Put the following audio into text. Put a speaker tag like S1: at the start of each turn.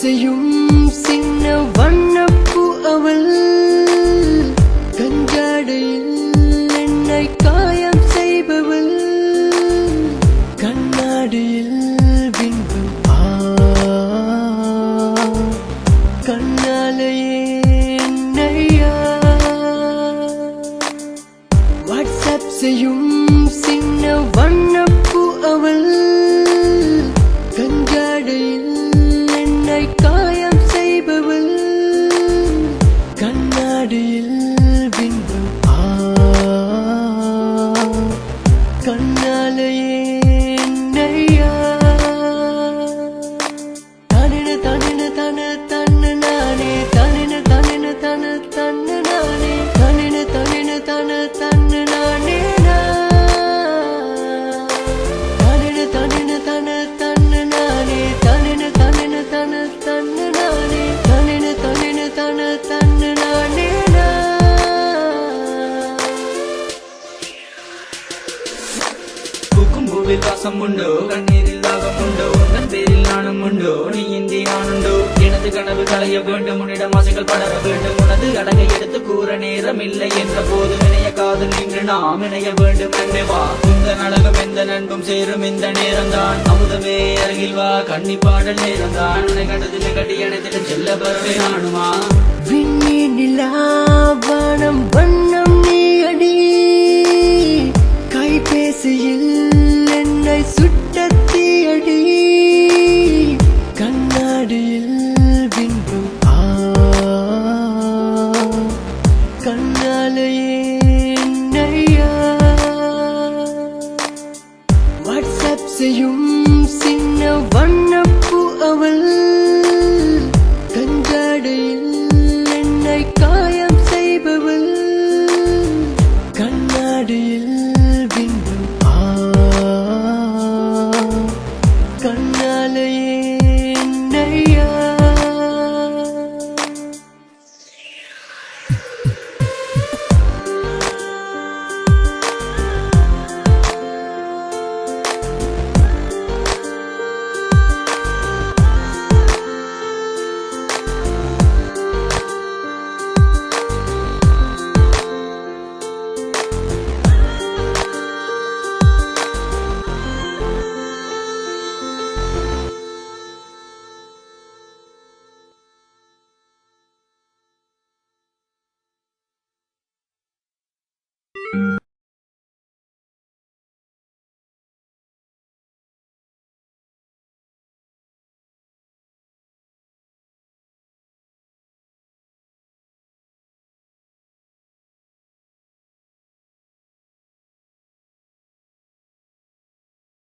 S1: செய்யும் சின்ன வண்ணப்பூ அவள் கஞ்சாடையில் என்னை காயம் செய்பவள் கண்ணாடியில் பின்பும் கண்ணாலேயே என்னையா வாட்ஸ்அப் செய்யும் சின்ன வண்ணப்பூ அவள் கஞ்சாடையில் என்னை காயம் செய்பவள் கண்ணாடியில் பின்பும் கண்ணாலேயே என்னையா தானின தானின தன தன்னு நானே தானின தானின தன தன்னு நானே தானின தானின தன தன்னு நானே தானின தானின தன தன்னு நானே தானின தானின தன தன்னு நானே தானின தானின தன தன்னு நானே
S2: பூக்கும் பூவில் வாசம் உண்டோ கண்ணீரில் தாகம் உண்டோ உன் பேரில் நானும் உண்டோ நீ இன்றி நானுண்டோ எனது கனவு களைய வேண்டும் உன்னிடம் ஆசைகள் படர வேண்டும் உனது அடகை எடுத்து கூற நேரம் இல்லை என்ற போது இணைய காதல் நின்று நாம் இணைய வேண்டும் என்று வா இந்த நலகம் எந்த நண்பும் சேரும் இந்த நேரம் தான் அமுதமே அருகில் வா கண்ணி பாடல் நேரம் தான் உன்னை கண்டதில் கட்டி அணைத்திட்டு செல்ல பறவை நானுமா
S1: விண்ணிலா வானம்